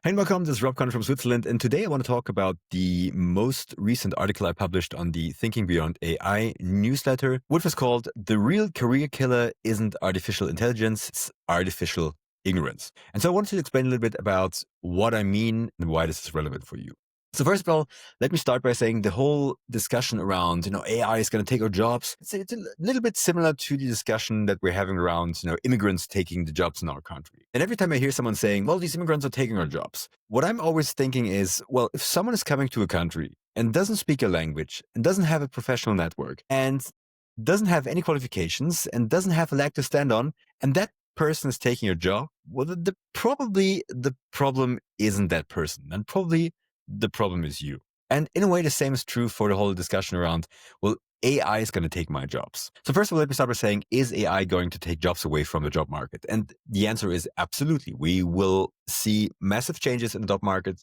Hey, welcome. This is Rob Connor from Switzerland. And today I want to talk about the most recent article I published on the Thinking Beyond AI newsletter, which was called The Real Career Killer Isn't Artificial Intelligence, It's Artificial Ignorance. And so I wanted to explain a little bit about what I mean and why this is relevant for you. So first of all, let me start by saying the whole discussion around, AI is going to take our jobs. It's a little bit similar to the discussion that we're having around, immigrants taking the jobs in our country. And every time I hear someone saying, well, these immigrants are taking our jobs, what I'm always thinking is, well, if someone is coming to a country and doesn't speak a language and doesn't have a professional network and doesn't have any qualifications and doesn't have a leg to stand on, and that person is taking your job, well, probably the problem isn't that person, and probably the problem is you. And in a way, the same is true for the whole discussion around, well, AI is going to take my jobs. So first of all, let me start by saying, is AI going to take jobs away from the job market? And the answer is absolutely. We will see massive changes in the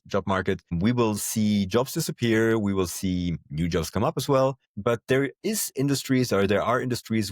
job market. We will see jobs disappear. We will see new jobs come up as well. But there are industries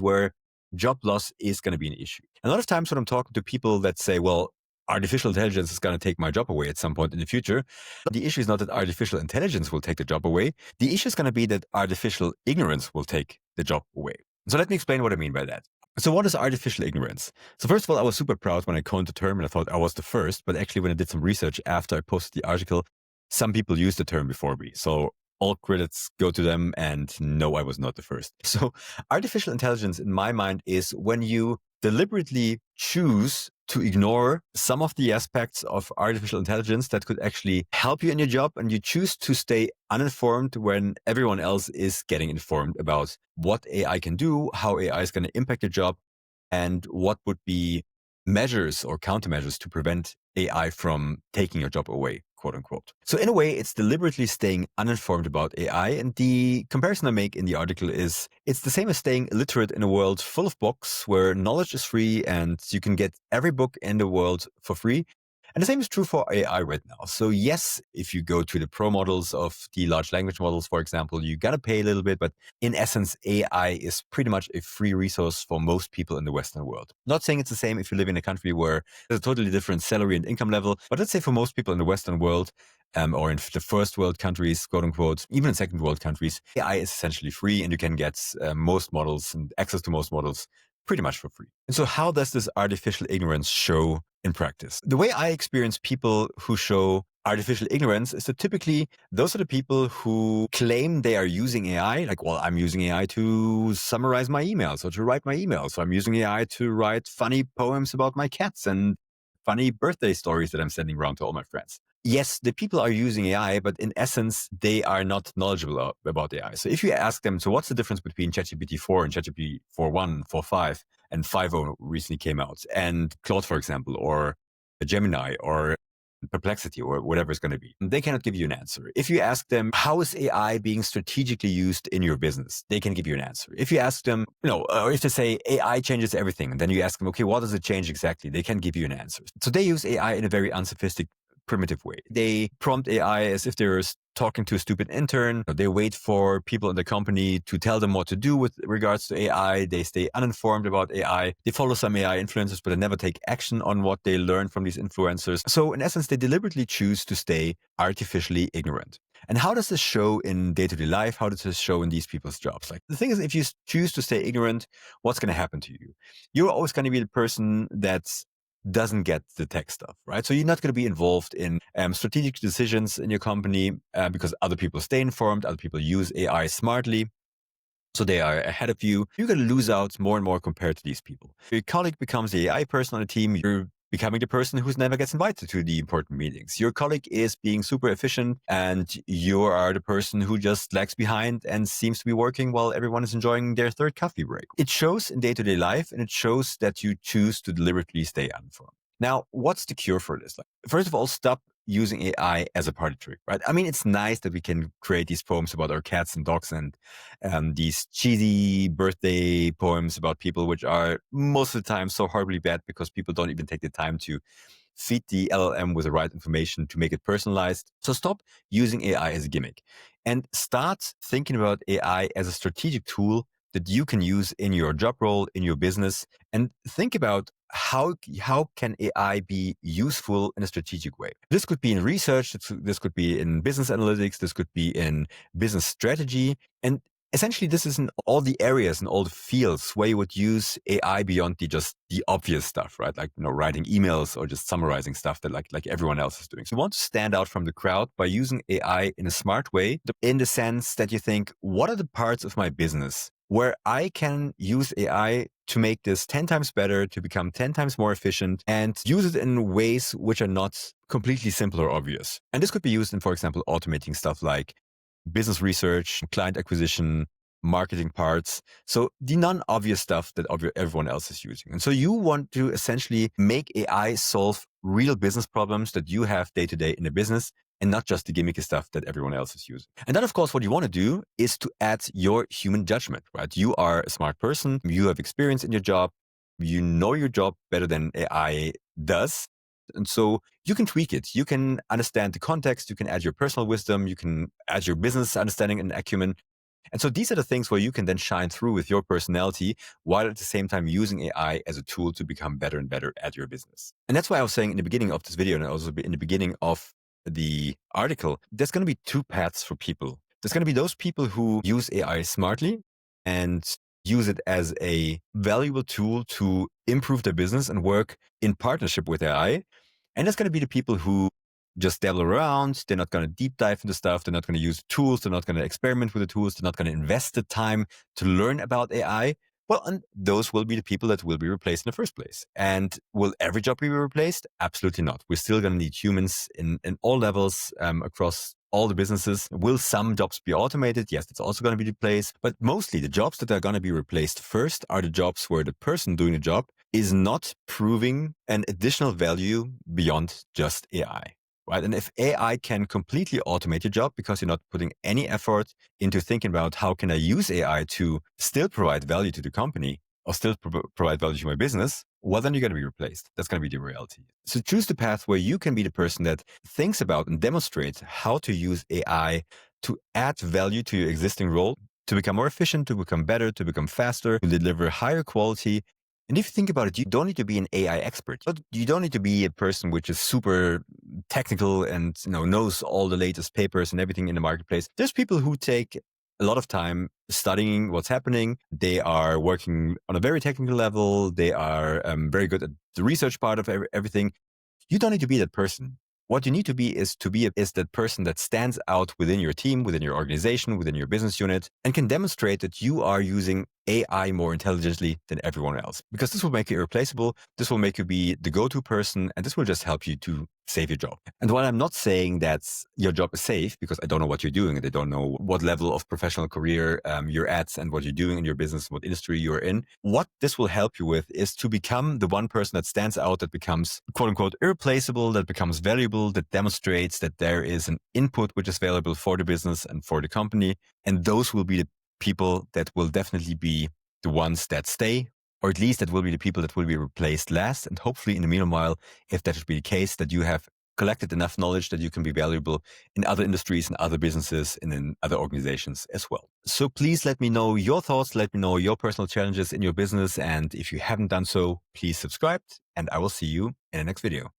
where job loss is going to be an issue. A lot of times when I'm talking to people that say, well, artificial intelligence is going to take my job away at some point in the future, the issue is not that artificial intelligence will take the job away. The issue is going to be that artificial ignorance will take the job away. So let me explain what I mean by that. So what is artificial ignorance? So first of all, I was super proud when I coined the term and I thought I was the first, but actually when I did some research after I posted the article, some people used the term before me. So all credits go to them, and no, I was not the first. So artificial intelligence in my mind is when you deliberately choose to ignore some of the aspects of artificial intelligence that could actually help you in your job, and you choose to stay uninformed when everyone else is getting informed about what AI can do, how AI is going to impact your job, and what would be measures or countermeasures to prevent AI from taking your job away, quote unquote. So in a way, it's deliberately staying uninformed about AI. And the comparison I make in the article is it's the same as staying illiterate in a world full of books where knowledge is free and you can get every book in the world for free. And the same is true for AI right now. So yes, if you go to the pro models of the large language models, for example, you got to pay a little bit, but in essence, AI is pretty much a free resource for most people in the Western world. Not saying it's the same if you live in a country where there's a totally different salary and income level, but let's say for most people in the Western world, or in the first world countries, quote unquote, even in second world countries, AI is essentially free and you can get most models and access to most models pretty much for free. And so how does this artificial ignorance show in practice? The way I experience people who show artificial ignorance is that typically those are the people who claim they are using AI, like, well, I'm using AI to summarize my emails or to write my emails. So I'm using AI to write funny poems about my cats and funny birthday stories that I'm sending around to all my friends. Yes, the people are using AI, but in essence, they are not knowledgeable about AI. So if you ask them, so what's the difference between ChatGPT 4 and ChatGPT 4.1, 4.5, and 5.0 recently came out, and Claude, for example, or Gemini, or Perplexity, or whatever it's going to be, they cannot give you an answer. If you ask them, how is AI being strategically used in your business? They can give you an answer. If you ask them, or if they say AI changes everything, and then you ask them, okay, what does it change exactly? They can give you an answer. So they use AI in a very unsophisticated, primitive way. They prompt AI as if they're talking to a stupid intern. They wait for people in the company to tell them what to do with regards to AI. They stay uninformed about AI. They follow some AI influencers, but they never take action on what they learn from these influencers. So in essence, they deliberately choose to stay artificially ignorant. And how does this show in day-to-day life? How does this show in these people's jobs? Like, the thing is, if you choose to stay ignorant, what's going to happen to you? You're always going to be the person that's doesn't get the tech stuff, right? So you're not going to be involved in strategic decisions in your company because other people stay informed, other people use AI smartly. So they are ahead of you. You're going to lose out more and more compared to these people. Your colleague becomes the AI person on the team. You're becoming the person who never gets invited to the important meetings. Your colleague is being super efficient and you are the person who just lags behind and seems to be working while everyone is enjoying their third coffee break. It shows in day-to-day life, and it shows that you choose to deliberately stay uninformed. Now, what's the cure for this? First of all, stop using AI as a party trick, right? I mean, it's nice that we can create these poems about our cats and dogs and these cheesy birthday poems about people, which are most of the time so horribly bad because people don't even take the time to feed the LLM with the right information to make it personalized. So stop using AI as a gimmick and start thinking about AI as a strategic tool that you can use in your job role, in your business, and think about how can AI be useful in a strategic way? This could be in research, this could be in business analytics, this could be in business strategy. And essentially, this is in all the areas and all the fields where you would use AI beyond just the obvious stuff, right? Like, writing emails or just summarizing stuff that like everyone else is doing. So you want to stand out from the crowd by using AI in a smart way, in the sense that you think, what are the parts of my business where I can use AI to make this 10 times better, to become 10 times more efficient, and use it in ways which are not completely simple or obvious. And this could be used in, for example, automating stuff like business research, client acquisition, marketing parts. So the non-obvious stuff that everyone else is using. And so you want to essentially make AI solve real business problems that you have day to day in the business, and not just the gimmicky stuff that everyone else is using. And then, of course, what you want to do is to add your human judgment, right? You are a smart person. You have experience in your job. You know your job better than AI does. And so you can tweak it. You can understand the context. You can add your personal wisdom. You can add your business understanding and acumen. And so these are the things where you can then shine through with your personality, while at the same time using AI as a tool to become better and better at your business. And that's why I was saying in the beginning of this video, and also in the beginning of the article, there's going to be two paths for people. There's going to be those people who use AI smartly and use it as a valuable tool to improve their business and work in partnership with AI. And there's going to be the people who just dabble around. They're not going to deep dive into stuff. They're not going to use tools. They're not going to experiment with the tools. They're not going to invest the time to learn about AI. Well, and those will be the people that will be replaced in the first place. And will every job be replaced? Absolutely not. We're still going to need humans in all levels, across all the businesses. Will some jobs be automated? Yes, that's also going to be replaced. But mostly the jobs that are going to be replaced first are the jobs where the person doing the job is not proving an additional value beyond just AI. Right? And if AI can completely automate your job because you're not putting any effort into thinking about how can I use AI to still provide value to the company or still provide value to my business, well, then you're going to be replaced. That's going to be the reality. So choose the path where you can be the person that thinks about and demonstrates how to use AI to add value to your existing role, to become more efficient, to become better, to become faster, to deliver higher quality. And if you think about it, you don't need to be an AI expert. You don't need to be a person which is super technical and knows all the latest papers and everything in the marketplace. There's people who take a lot of time studying what's happening. They are working on a very technical level. They are very good at the research part of everything. You don't need to be that person. What you need to be is that person that stands out within your team, within your organization, within your business unit, and can demonstrate that you are using AI more intelligently than everyone else. Because this will make you irreplaceable. This will make you be the go-to person, and this will just help you to save your job. And while I'm not saying that your job is safe, because I don't know what you're doing and I don't know what level of professional career you're at and what you're doing in your business, what industry you're in, what this will help you with is to become the one person that stands out, that becomes quote unquote irreplaceable, that becomes valuable, that demonstrates that there is an input which is valuable for the business and for the company. And those will be the people that will definitely be the ones that stay, or at least that will be the people that will be replaced last. And hopefully in the meanwhile, if that should be the case, that you have collected enough knowledge that you can be valuable in other industries and other businesses and in other organizations as well. So please let me know your thoughts. Let me know your personal challenges in your business. And if you haven't done so, please subscribe, and I will see you in the next video.